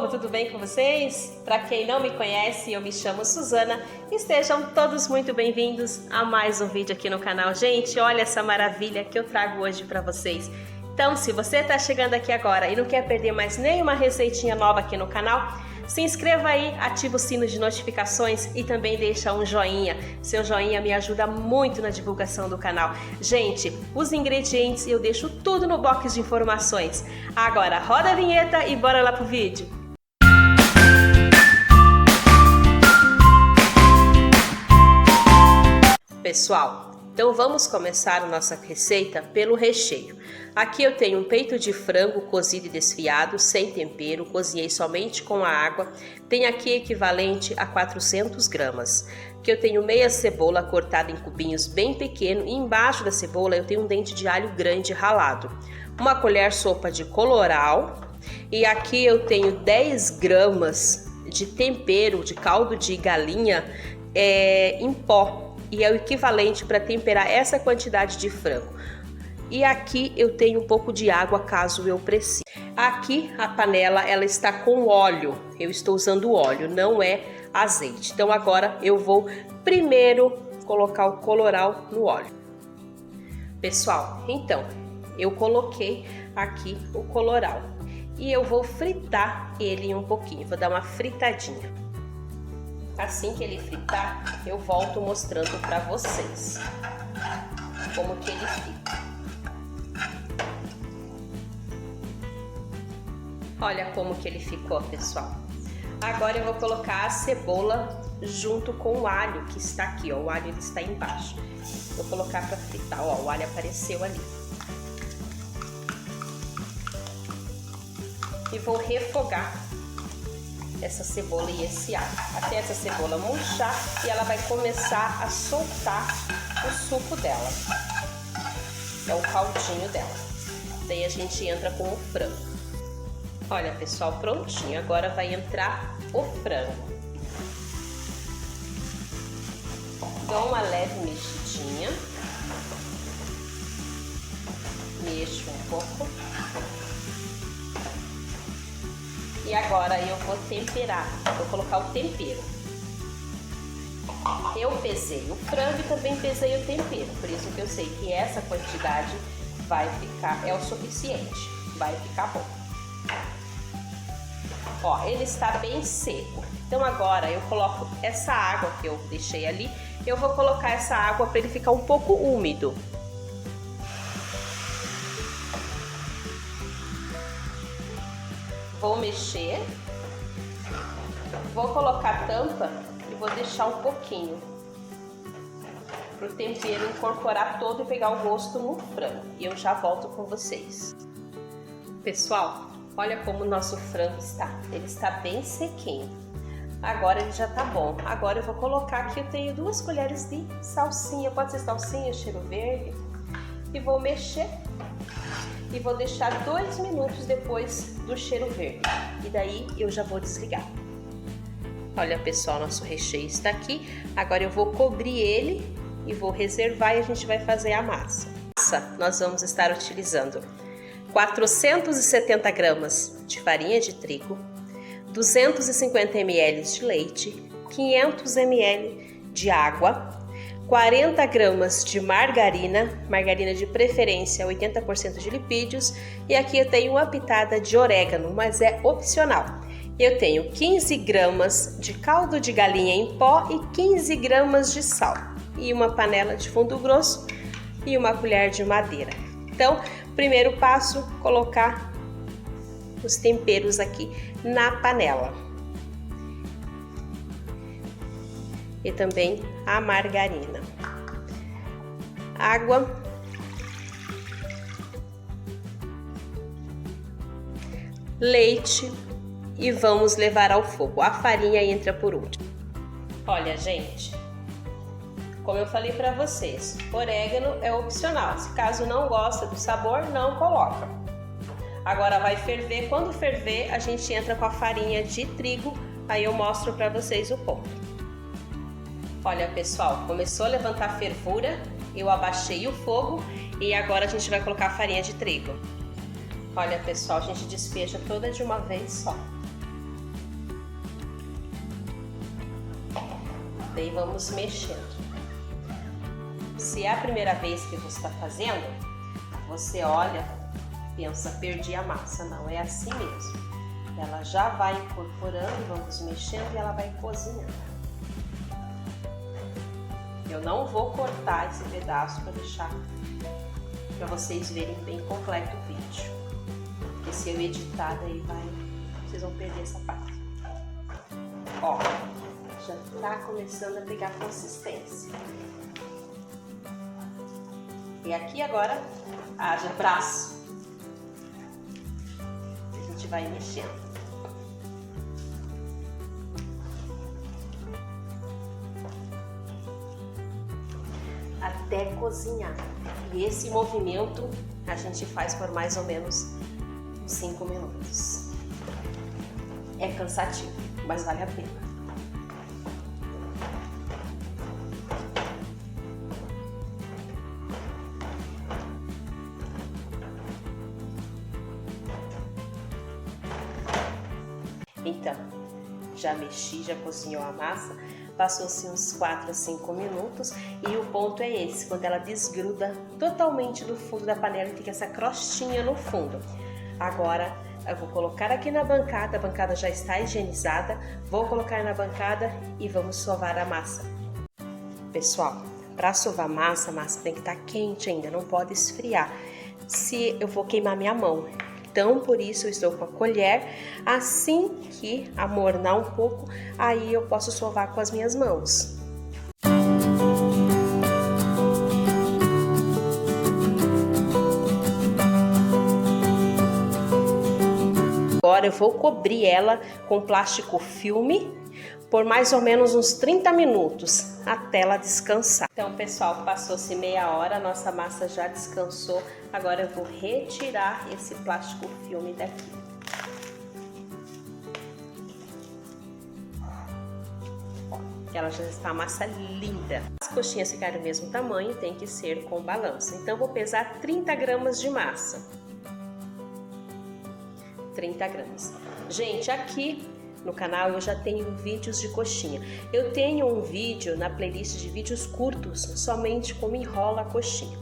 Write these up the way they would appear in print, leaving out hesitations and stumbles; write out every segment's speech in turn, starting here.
tudo bem com vocês? Para quem não me conhece, eu me chamo Suzana e estejam todos muito bem-vindos a mais um vídeo aqui no canal. Gente, olha essa maravilha que eu trago hoje para vocês. Então, se você está chegando aqui agora e não quer perder mais nenhuma receitinha nova aqui no canal, se inscreva aí, ativa o sino de notificações e também deixa um joinha. Seu joinha me ajuda muito na divulgação do canal. Gente, os ingredientes eu deixo tudo no box de informações. Agora roda a vinheta e bora lá pro vídeo. Pessoal, então vamos começar a nossa receita pelo recheio. Aqui eu tenho um peito de frango cozido e desfiado, sem tempero, cozinhei somente com a água. Tem aqui equivalente a 400 gramas. Aqui eu tenho meia cebola cortada em cubinhos bem pequenos e embaixo da cebola eu tenho um dente de alho grande ralado. Uma colher sopa de colorau e aqui eu tenho 10 gramas de tempero de caldo de galinha em pó. E é o equivalente para temperar essa quantidade de frango. E aqui eu tenho um pouco de água caso eu precise. Aqui a panela ela está com óleo, eu estou usando óleo, não é azeite. Então agora eu vou primeiro colocar o colorau no óleo. Pessoal, então eu coloquei aqui o colorau e eu vou fritar ele um pouquinho, vou dar uma fritadinha. Assim que ele fritar, eu volto mostrando para vocês como que ele fica. Olha como que ele ficou, pessoal. Agora eu vou colocar a cebola junto com o alho que está aqui, ó. O alho ele está embaixo. Vou colocar para fritar, ó. O alho apareceu ali. E vou refogar essa cebola e esse alho, até essa cebola murchar e ela vai começar a soltar o suco dela, é o caldinho dela. Daí a gente entra com o frango. Olha, pessoal, prontinho. Agora vai entrar o frango. Dou uma leve mexidinha. Mexo um pouco. E agora eu vou temperar, vou colocar o tempero. Eu pesei o frango e também pesei o tempero, por isso que eu sei que essa quantidade vai ficar, é o suficiente, vai ficar bom. Ó, ele está bem seco, então agora eu coloco essa água que eu deixei ali, eu vou colocar essa água para ele ficar um pouco úmido. Vou mexer, vou colocar a tampa e vou deixar um pouquinho para o tempero incorporar todo e pegar o gosto no frango. E eu já volto com vocês. Pessoal, olha como o nosso frango está. Ele está bem sequinho. Agora ele já está bom. Agora eu vou colocar aqui, eu tenho 2 colheres de salsinha. Pode ser salsinha, cheiro verde. E vou mexer. E vou deixar 2 minutos depois do cheiro verde. E daí eu já vou desligar. Olha, pessoal, nosso recheio está aqui. Agora eu vou cobrir ele e vou reservar e a gente vai fazer a massa. Nós vamos estar utilizando 470 gramas de farinha de trigo, 250 ml de leite, 500 ml de água, 40 gramas de margarina, margarina de preferência 80% de lipídios, e aqui eu tenho uma pitada de orégano, mas é opcional. Eu tenho 15 gramas de caldo de galinha em pó e 15 gramas de sal, e uma panela de fundo grosso e uma colher de madeira. Então, primeiro passo, colocar os temperos aqui na panela. E também a margarina, água, leite e vamos levar ao fogo. A farinha entra por último. Olha, gente, como eu falei para vocês, orégano é opcional. Se caso não gosta do sabor, não coloca. Agora vai ferver. Quando ferver, a gente entra com a farinha de trigo. Aí eu mostro para vocês o ponto. Olha, pessoal, começou a levantar fervura, eu abaixei o fogo e agora a gente vai colocar a farinha de trigo. Olha, pessoal, a gente despeja toda de uma vez só. Daí vamos mexendo. Se é a primeira vez que você está fazendo, você olha, pensa, perdi a massa. Não, é assim mesmo. Ela já vai incorporando, vamos mexendo e ela vai cozinhando. Eu não vou cortar esse pedaço para deixar para vocês verem bem completo o vídeo. Porque se eu editar, daí vocês vão perder essa parte. Ó, já tá começando a pegar consistência. E aqui agora, haja braço. A gente vai mexendo. Até cozinhar. E esse movimento a gente faz por mais ou menos 5 minutos. É cansativo, mas vale a pena. Então, já mexi, já cozinhou a massa, passou-se uns 4 a 5 minutos e o ponto é esse, quando ela desgruda totalmente do fundo da panela e fica essa crostinha no fundo. Agora eu vou colocar aqui na bancada, a bancada já está higienizada, vou colocar na bancada e vamos sovar a massa. Pessoal, para sovar a massa tem que estar quente ainda, não pode esfriar, se eu vou queimar minha mão. Então, por isso eu estou com a colher, assim que amornar um pouco, aí eu posso sovar com as minhas mãos. Agora eu vou cobrir ela com plástico filme por mais ou menos uns 30 minutos, até ela descansar. Então, pessoal, passou-se meia hora, a nossa massa já descansou. Agora eu vou retirar esse plástico filme daqui. Ela já está a massa linda. As coxinhas ficarem do mesmo tamanho, tem que ser com balança. Então, vou pesar 30 gramas de massa. 30 gramas. Gente, aqui no canal eu já tenho vídeos de coxinha. Eu tenho um vídeo na playlist de vídeos curtos, somente como enrola a coxinha.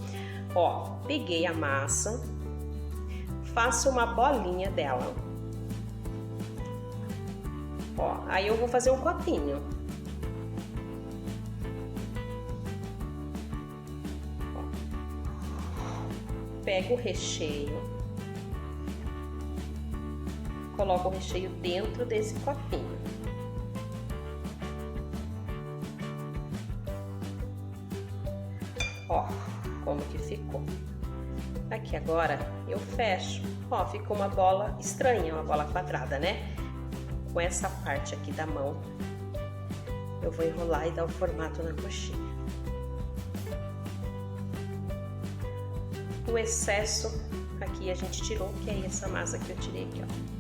Ó, peguei a massa, faço uma bolinha dela. Ó, aí eu vou fazer um copinho. Ó, pego o recheio. Coloco o recheio dentro desse copinho. Ó, como que ficou. Aqui agora eu fecho. Ó, ficou uma bola estranha, uma bola quadrada, né? Com essa parte aqui da mão, eu vou enrolar e dar o formato na coxinha. O excesso aqui a gente tirou, que é essa massa que eu tirei aqui, ó.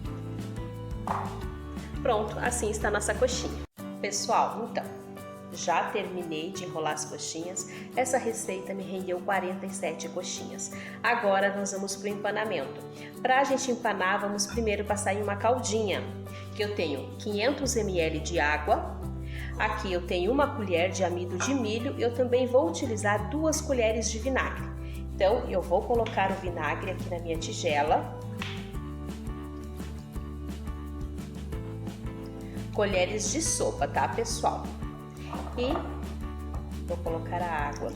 Pronto, assim está a nossa coxinha. Pessoal, então, já terminei de enrolar as coxinhas. Essa receita me rendeu 47 coxinhas. Agora nós vamos para o empanamento. Para a gente empanar, vamos primeiro passar em uma caldinha, que eu tenho 500 ml de água. Aqui eu tenho uma colher de amido de milho. Eu também vou utilizar 2 colheres de vinagre. Então, eu vou colocar o vinagre aqui na minha tigela. Colheres de sopa, tá, pessoal? E vou colocar a água.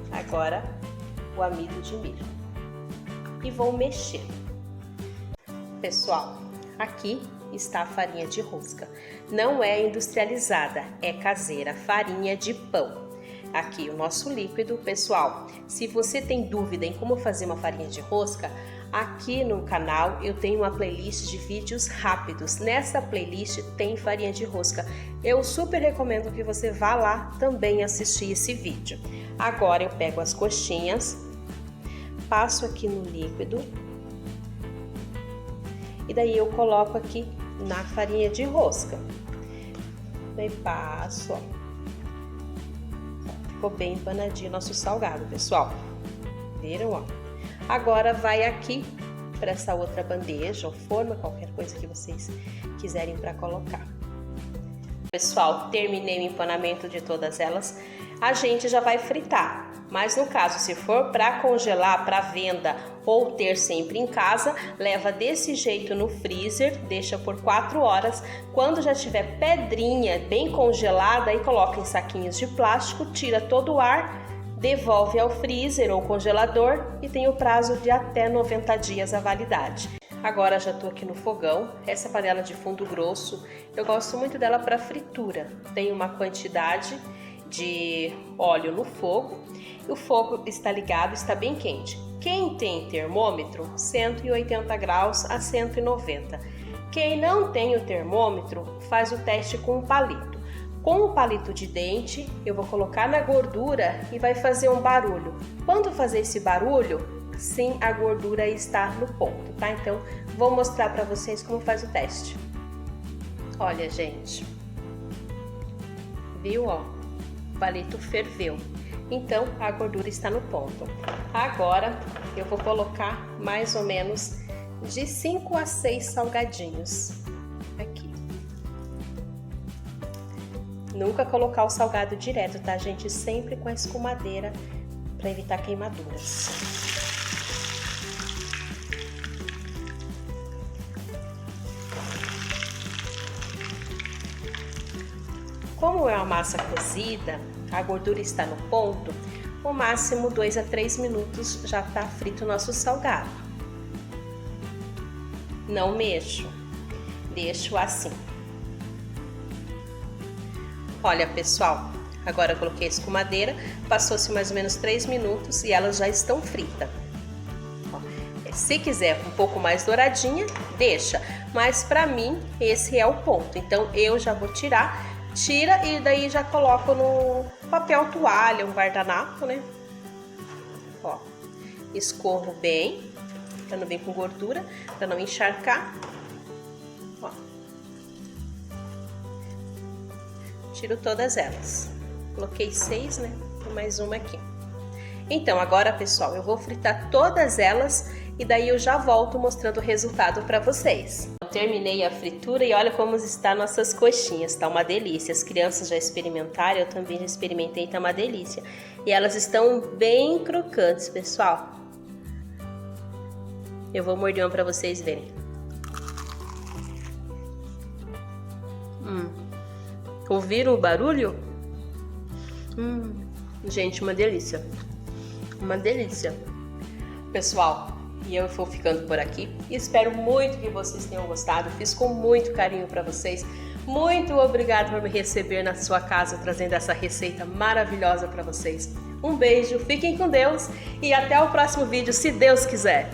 Agora, o amido de milho. E vou mexer. Pessoal, aqui está a farinha de rosca. Não é industrializada, é caseira, farinha de pão. Aqui o nosso líquido. Pessoal, se você tem dúvida em como fazer uma farinha de rosca, aqui no canal eu tenho uma playlist de vídeos rápidos. Nessa playlist tem farinha de rosca. Eu super recomendo que você vá lá também assistir esse vídeo. Agora eu pego as coxinhas, passo aqui no líquido e daí eu coloco aqui na farinha de rosca. Daí passo, ó. Ficou bem empanadinho nosso salgado, pessoal. Viram, ó? Agora vai aqui para essa outra bandeja ou forma, qualquer coisa que vocês quiserem para colocar. Pessoal, terminei o empanamento de todas elas, a gente já vai fritar. Mas no caso, se for para congelar, para venda ou ter sempre em casa, leva desse jeito no freezer, deixa por 4 horas. Quando já tiver pedrinha bem congelada, aí coloca em saquinhos de plástico, tira todo o ar, devolve ao freezer ou congelador e tem o prazo de até 90 dias a validade. Agora já estou aqui no fogão. Essa panela de fundo grosso, eu gosto muito dela para fritura. Tem uma quantidade de óleo no fogo e o fogo está ligado, está bem quente. Quem tem termômetro, 180 graus a 190. Quem não tem o termômetro, faz o teste com um palito. Com o palito de dente, eu vou colocar na gordura e vai fazer um barulho. Quando fazer esse barulho, sim, a gordura está no ponto, tá? Então, vou mostrar para vocês como faz o teste. Olha, gente. Viu, ó? O palito ferveu. Então, a gordura está no ponto. Agora, eu vou colocar mais ou menos de 5 a 6 salgadinhos aqui. Nunca colocar o salgado direto, tá, gente? Sempre com a escumadeira para evitar queimaduras. Como é uma massa cozida, a gordura está no ponto, no máximo 2 a 3 minutos já está frito o nosso salgado. Não mexo, deixo assim. Olha, pessoal, agora eu coloquei a escumadeira, passou-se mais ou menos 3 minutos e elas já estão fritas. Se quiser um pouco mais douradinha, deixa, mas para mim esse é o ponto, então eu já vou tirar. Tira e daí já coloco no papel toalha, um guardanapo, né? Ó, escorro bem, pra não vir com gordura, pra não encharcar. Ó. Tiro todas elas. Coloquei 6, né? E mais uma aqui. Então, agora, pessoal, eu vou fritar todas elas e daí eu já volto mostrando o resultado para vocês. Terminei a fritura e olha como estão nossas coxinhas, tá uma delícia. As crianças já experimentaram, eu também já experimentei, tá uma delícia. E elas estão bem crocantes, pessoal. Eu vou morder uma para vocês verem. Ouviram o barulho? Gente, uma delícia. Uma delícia. Pessoal, e eu vou ficando por aqui. Espero muito que vocês tenham gostado. Fiz com muito carinho para vocês. Muito obrigado por me receber na sua casa, trazendo essa receita maravilhosa para vocês. Um beijo, fiquem com Deus e até o próximo vídeo, se Deus quiser.